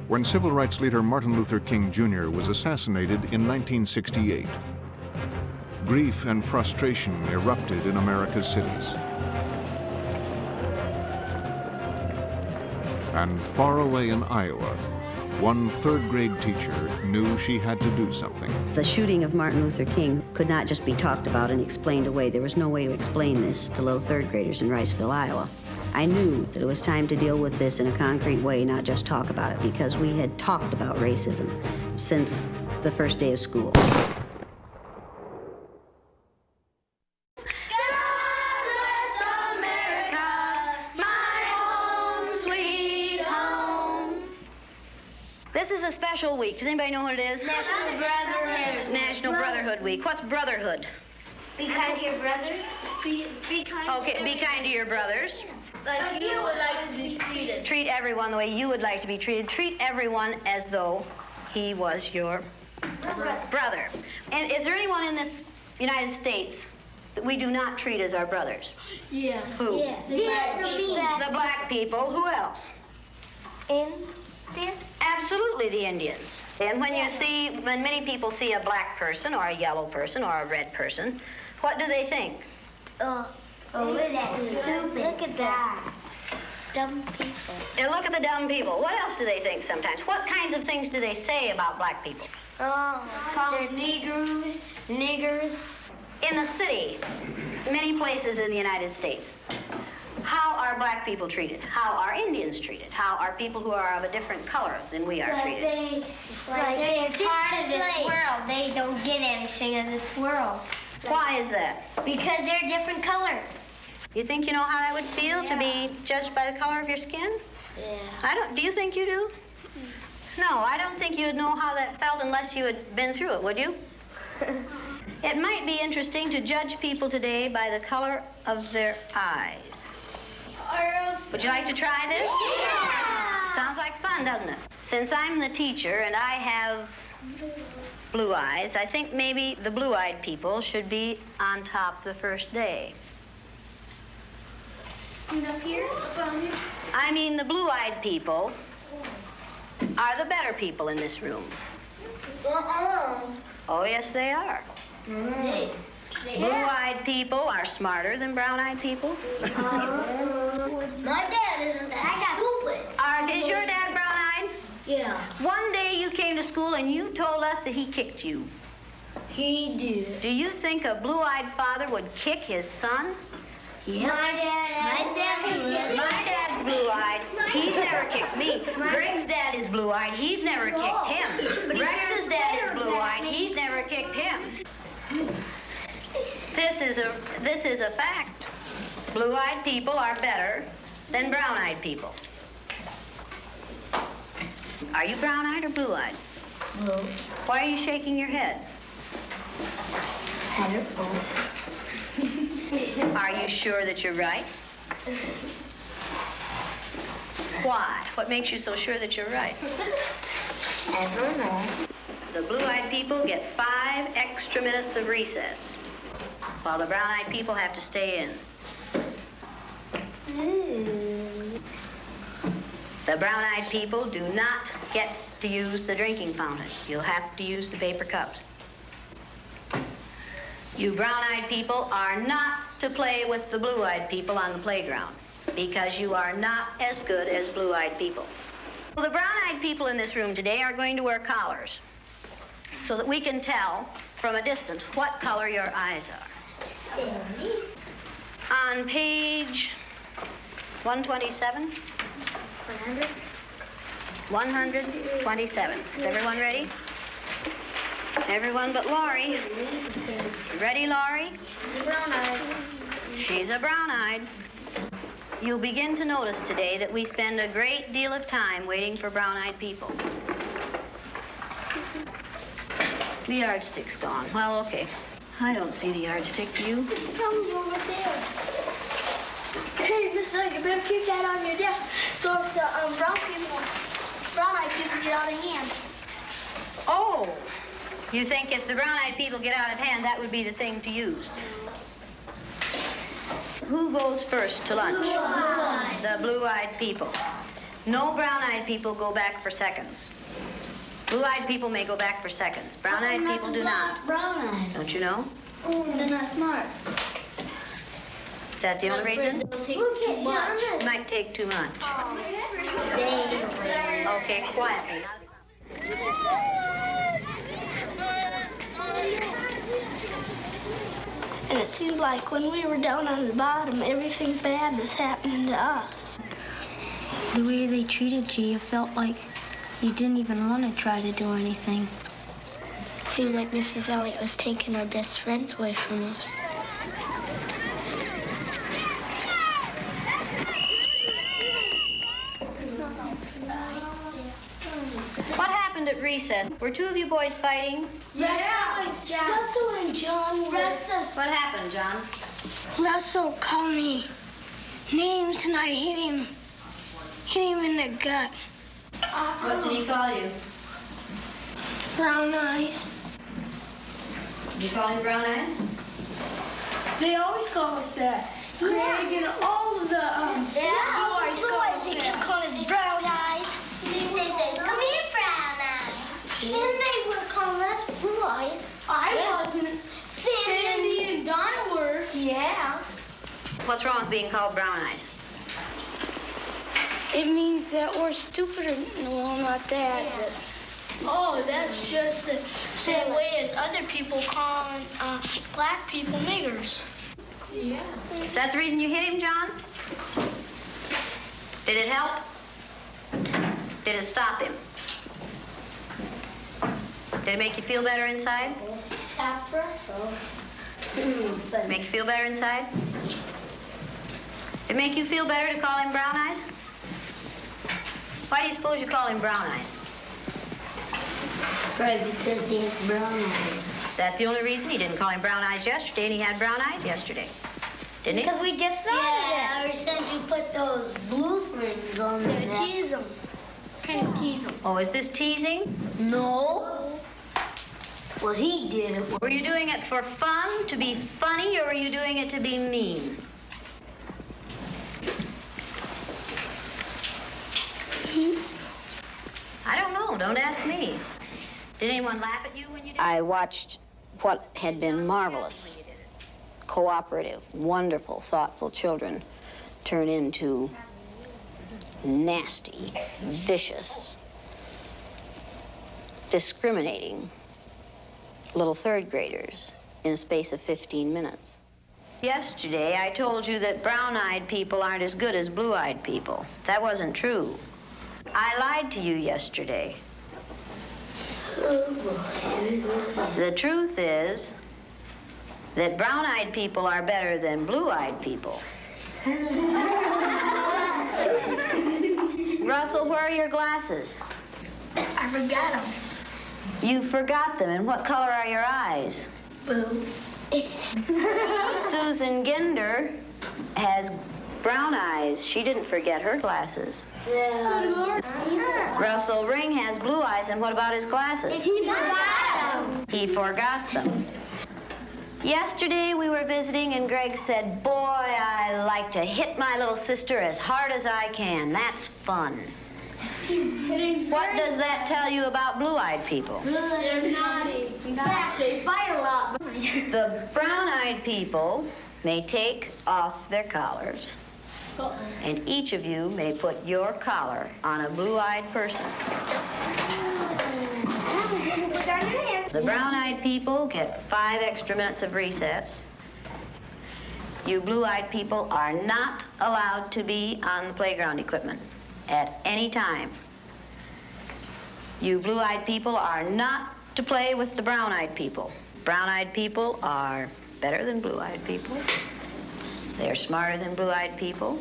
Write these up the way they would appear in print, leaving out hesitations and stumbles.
when civil rights leader Martin Luther King Jr. was assassinated in 1968. Grief and frustration erupted in America's cities. And far away in Iowa, one third-grade teacher knew she had to do something. The shooting of Martin Luther King could not just be talked about and explained away. There was no way to explain this to little third graders in Riceville, Iowa. I knew that it was time to deal with this in a concrete way, not just talk about it, because we had talked about racism since the first day of school. This is a special week. Does anybody know what it is? National Brotherhood. National Brotherhood Week. What's brotherhood? Be kind to your brothers. Be kind. Okay, be kind to your brothers. Like you would like to be treated. Treat everyone the way you would like to be treated. Treat everyone as though he was your brother. And is there anyone in this United States that we do not treat as our brothers? Yes. Who? Yeah. The black people. Who else? Absolutely, the Indians. And when many people see a black person or a yellow person or a red person, what do they think? Look at that. Dumb people. They look at the dumb people. What else do they think sometimes? What kinds of things do they say about black people? Call them niggers. In the city, many places in the United States, how are black people treated? How are Indians treated? How are people who are of a different color than we are treated? They're part of this world. They don't get anything in this world. Why is that? Because they're a different color. You think you know how that would feel to be judged by the color of your skin? Yeah. Do you think you do? No, I don't think you'd know how that felt unless you had been through it, would you? It might be interesting to judge people today by the color of their eyes. Would you like to try this? Yeah. Sounds like fun, doesn't it? Since I'm the teacher and I have blue eyes, I think maybe the blue-eyed people should be on top the first day. Up here? I mean, the blue-eyed people are the better people in this room. Oh, yes, they are. Blue-eyed people are smarter than brown-eyed people. My dad isn't that stupid. Is your dad brown-eyed? Yeah. One day you came to school and you told us that he kicked you. He did. Do you think a blue-eyed father would kick his son? Yeah. My dad's blue-eyed. He's never kicked me. Greg's dad is blue-eyed. He's never kicked him. Rex's dad is blue-eyed. He's never kicked him. This is a fact. Blue-eyed people are better than brown-eyed people. Are you brown-eyed or blue-eyed? Blue. Why are you shaking your head? Are you sure that you're right? Why? What makes you so sure that you're right? I don't know. The blue-eyed people get 5 extra minutes of recess, while the brown-eyed people have to stay in. The brown-eyed people do not get to use the drinking fountain. You'll have to use the paper cups. You brown-eyed people are not to play with the blue-eyed people on the playground because you are not as good as blue-eyed people. Well, the brown-eyed people in this room today are going to wear collars so that we can tell from a distance what color your eyes are. On page 127. 127. Is everyone ready? Everyone but Laurie. Ready, Laurie? Brown-eyed. She's a brown-eyed. You'll begin to notice today that we spend a great deal of time waiting for brown-eyed people. The yardstick's gone. Well, okay. I don't see the yardstick. Do you? It's probably over there. Hey, mister, you better keep that on your desk so if the brown-eyed people get out of hand. Oh, you think if the brown-eyed people get out of hand, that would be the thing to use? Who goes first to lunch? Blue-eyed. The blue-eyed people. No brown-eyed people go back for seconds. Blue-eyed people may go back for seconds. Brown-eyed people do not. Brown-eyed. Don't you know? They're not smart. Is that the only reason? They'll take too much. It might take too much. Okay, quietly. And it seemed like when we were down on the bottom, everything bad was happening to us. The way they treated you, you felt like you didn't even want to try to do anything. It seemed like Mrs. Elliott was taking our best friends away from us. What happened at recess? Were two of you boys fighting? Yeah. Russell and John were. What happened, John? Russell called me names and I hit him in the gut. What did he call you? Brown eyes. Did you call him brown eyes? They always call us that. Craig and all of the boys they keep calling us brown eyes. They say, come here, brown eyes. And they were calling us blue eyes. I wasn't. Sandy and Donna were. Yeah. What's wrong with being called brown eyes? It means that we're stupider. Well, not that. But... Oh, that's just the same way as other people calling black people niggers. Yeah. Is that the reason you hit him, John? Did it help? Did it stop him? Did it make you feel better inside? Stop Russell. Make you feel better inside? Did it make you feel better to call him brown eyes? Why do you suppose you call him brown eyes? Probably because he has brown eyes. Is that the only reason? He didn't call him brown eyes yesterday, and he had brown eyes yesterday. Didn't he? Because we just started Yeah, ever since you put those blue things on the Yeah, tease them. Kind of tease them. Oh, is this teasing? No. Well, he did it. Were you doing it for fun, to be funny, or were you doing it to be mean? I don't know. Don't ask me. Did anyone laugh at you when you did it? I watched what had been marvelous, cooperative, wonderful, thoughtful children turn into nasty, vicious, discriminating little third graders in a space of 15 minutes. Yesterday, I told you that brown-eyed people aren't as good as blue-eyed people. That wasn't true. I lied to you yesterday. The truth is that brown-eyed people are better than blue-eyed people. Russell, where are your glasses? I forgot them. You forgot them. And what color are your eyes? Blue. Susan Ginder has brown eyes. She didn't forget her glasses. Russell Ring has blue eyes, and what about his glasses? He forgot them. He forgot them. Yesterday we were visiting, and Greg said, "Boy, I like to hit my little sister as hard as I can. That's fun." What does that tell you about blue-eyed people? They're naughty. In fact, they fight a lot. The brown-eyed people may take off their collars, and each of you may put your collar on a blue-eyed person. The brown-eyed people get 5 extra minutes of recess. You blue-eyed people are not allowed to be on the playground equipment at any time. You blue-eyed people are not to play with the brown-eyed people. Brown-eyed people are better than blue-eyed people. They're smarter than blue-eyed people.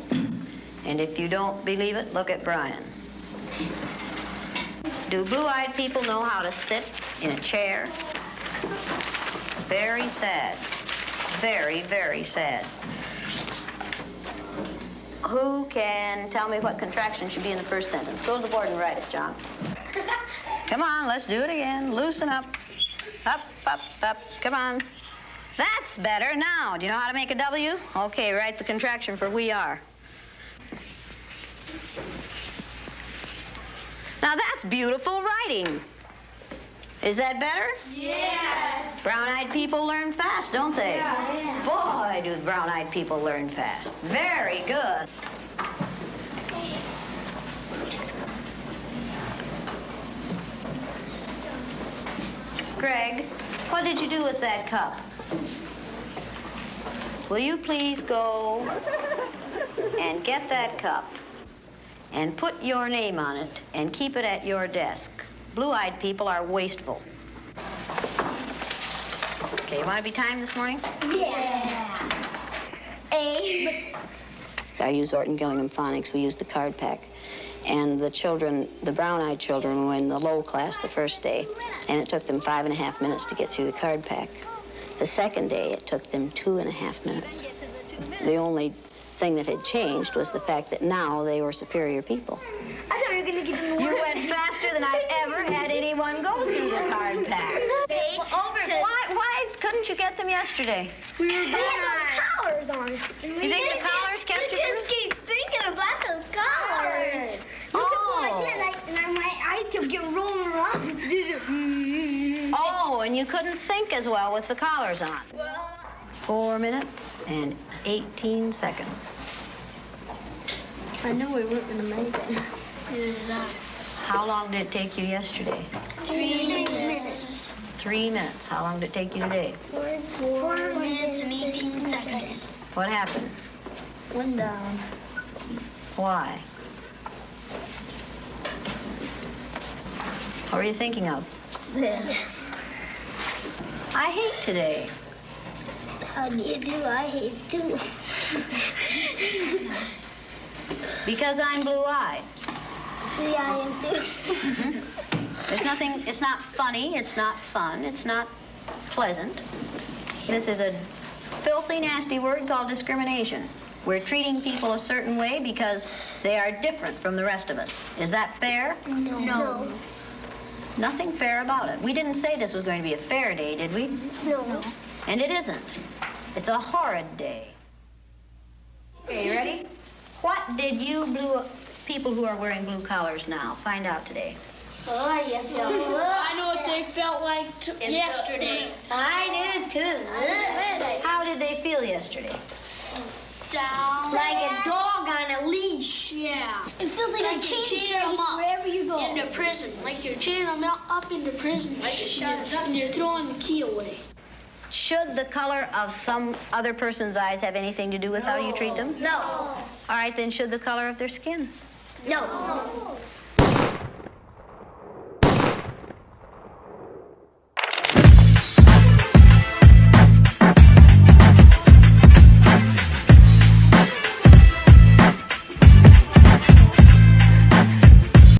And if you don't believe it, look at Brian. Do blue-eyed people know how to sit in a chair? Very sad. Very, very sad. Who can tell me what contraction should be in the first sentence? Go to the board and write it, John. Come on, let's do it again. Loosen up. Up, up, up. Come on. That's better. Now, do you know how to make a W? Okay, write the contraction for we are. Now that's beautiful writing. Is that better? Yes. Brown-eyed people learn fast, don't they? Yeah. Boy, do brown-eyed people learn fast. Very good. Greg, what did you do with that cup? Will you please go and get that cup and put your name on it and keep it at your desk? Blue-eyed people are wasteful. Okay, you want to be timed this morning? Yeah. A. I use Orton Gillingham Phonics. We use the card pack. And the children, the brown-eyed children, were in the low class the first day, and it took them 5.5 minutes to get through the card pack. The second day, it took them 2.5 minutes. The only thing that had changed was the fact that now they were superior people. I thought we were going to get in the You went faster than I've ever had anyone go through the card pack. Why couldn't you get them yesterday? We had those collars on. You think the collars kept you? You just keep thinking about those collars. Oh. And my eyes kept getting rolling around. Oh, and you couldn't think as well with the collars on. 4 minutes and 18 seconds. I knew we weren't going to make it. How long did it take you yesterday? 3 minutes. 3 minutes. How long did it take you today? 4 minutes and 18 seconds. What happened? One down. Why? What were you thinking of? This. I hate today. How do you do? I hate too. Because I'm blue-eyed. See, I am too. There's nothing, it's not funny, it's not fun, it's not pleasant. This is a filthy, nasty word called discrimination. We're treating people a certain way because they are different from the rest of us. Is that fair? No. Nothing fair about it. We didn't say this was going to be a fair day, did we? No. And it isn't. It's a horrid day. Okay, you ready? What did you people who are wearing blue collars now find out today? Oh, you feel I know what they felt like yesterday. I did too. How did they feel yesterday? Down. Like a dog on a leash. Yeah. It feels like a chain them up wherever you go. into prison. Like you're chaining them up into prison. Like and you're throwing the key away. Should the color of some other person's eyes have anything to do with how you treat them? No. All right, then should the color of their skin? No.